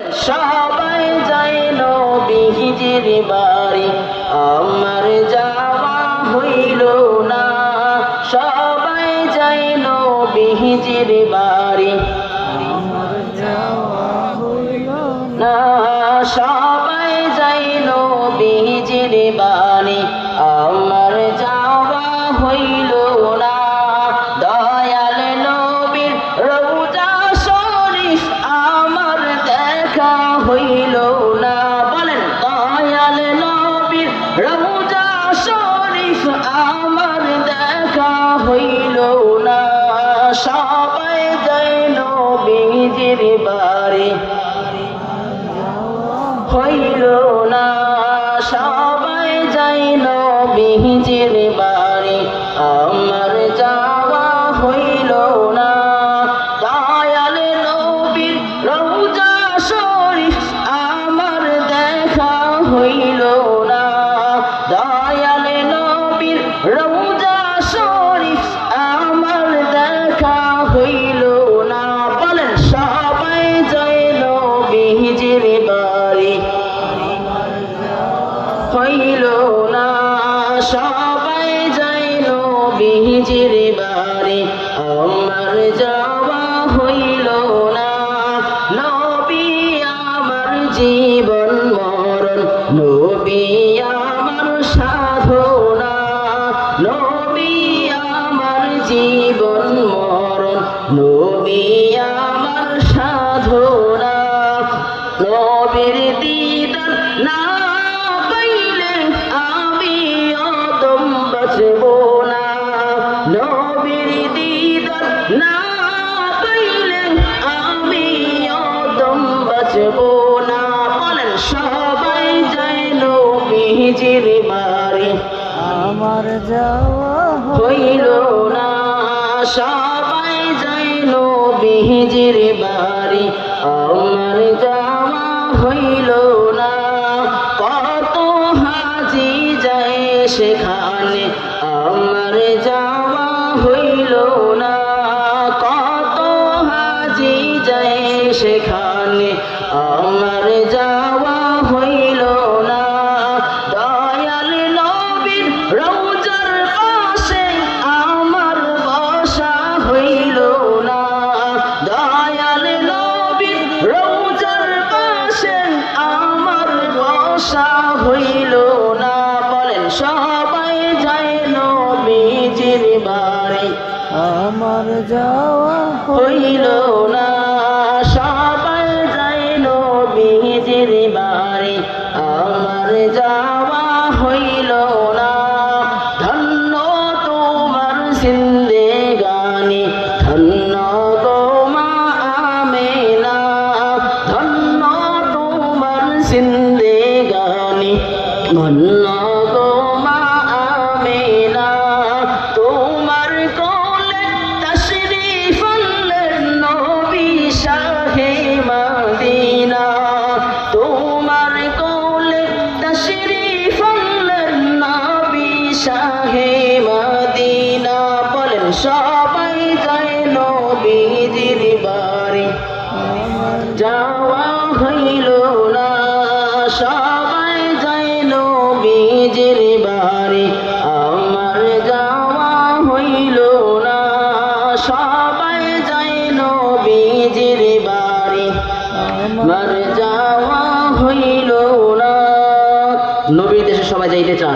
সবাই যায় নবীজির বাড়ি, আমার যাওয়া হইল না। সবাই যায় নবীজির বাড়ি, আমার যাওয়া হইল না। সবাই যায় নবীজির বাড়ি, আমার যাওয়া হইল না। দয়াল নবীর রওজা শরীফ আমার দেখা হইল না। বলেন, দয়াল নবীর রওজা শরীফ আমার দেখা হইল না। সবাই যায় নবীজির বাড়ি, হইল না। সবাই যায় নবীজির বাড়ি, আমার যাওয়া হইল না। দয়াল নবীর রওজা শরীফ আমার দেখা হইল না। দয়াল নবীর রওজা শরীফ আমার দেখা হইল না। বলেন, সবাই যায় নবীজির বাড়ি, হইল না। সবাই যায় নবীজির বাড়ি, আমার যাওয়া হইল না। নবী আমার জীবন মরণ, নবী আমার সাধনা। নবী আমার জীবন মরণ, নবী আমার সাধনা। নবীর দিদার না পাইলে আমি অদম বাঁচব না। নবীর দিদার না পাইলে আমি অদম বাঁচব না। বলেন, সবাই যায় নবীজির বাড়ি, আমার যাওয়া হইল না। সবাই যায় নবীজির বাড়ি, আমার যাওয়া হইল না। কত হাজি যায় সেখানে, আমার যাওয়া হইল না। কত হাজি যায় সেখানে, আমার যাওয়া হইল না। দয়াল নবীর রওজার পাশে আমার বসা হইল না। দয়াল নবীর রওজার পাশে আমার বসা হইল না। বলেন, সবাই যায় নবীজির বাড়ি, আমার যাওয়া হইল না। সবাই যায় নবীজির বাড়ি, আমার যাওয়া হইল না। ধন্য তোমার জিন্দেগানি, ধন্য গো মা আমেনা। ধন্য তোমার জিন্দেগানি, ধন্য গো মা আমেনা। তোমার কোলে তশরিফ আনলেন নবী শাহে মদিনা। তোমার কোলে তশরিফ আনলেন নবী শাহে মদিনা। বলেন, সবাই যায় নবীজির বাড়ি, যাওয়া হইল না। সবাই যায় নবীজির বাড়ি, আমার যাওয়া হইল না। সবাই যায় নবীজির বাড়ি, আমার যাওয়া হইল না। নবীর দেশে সবাই যাইতে চান।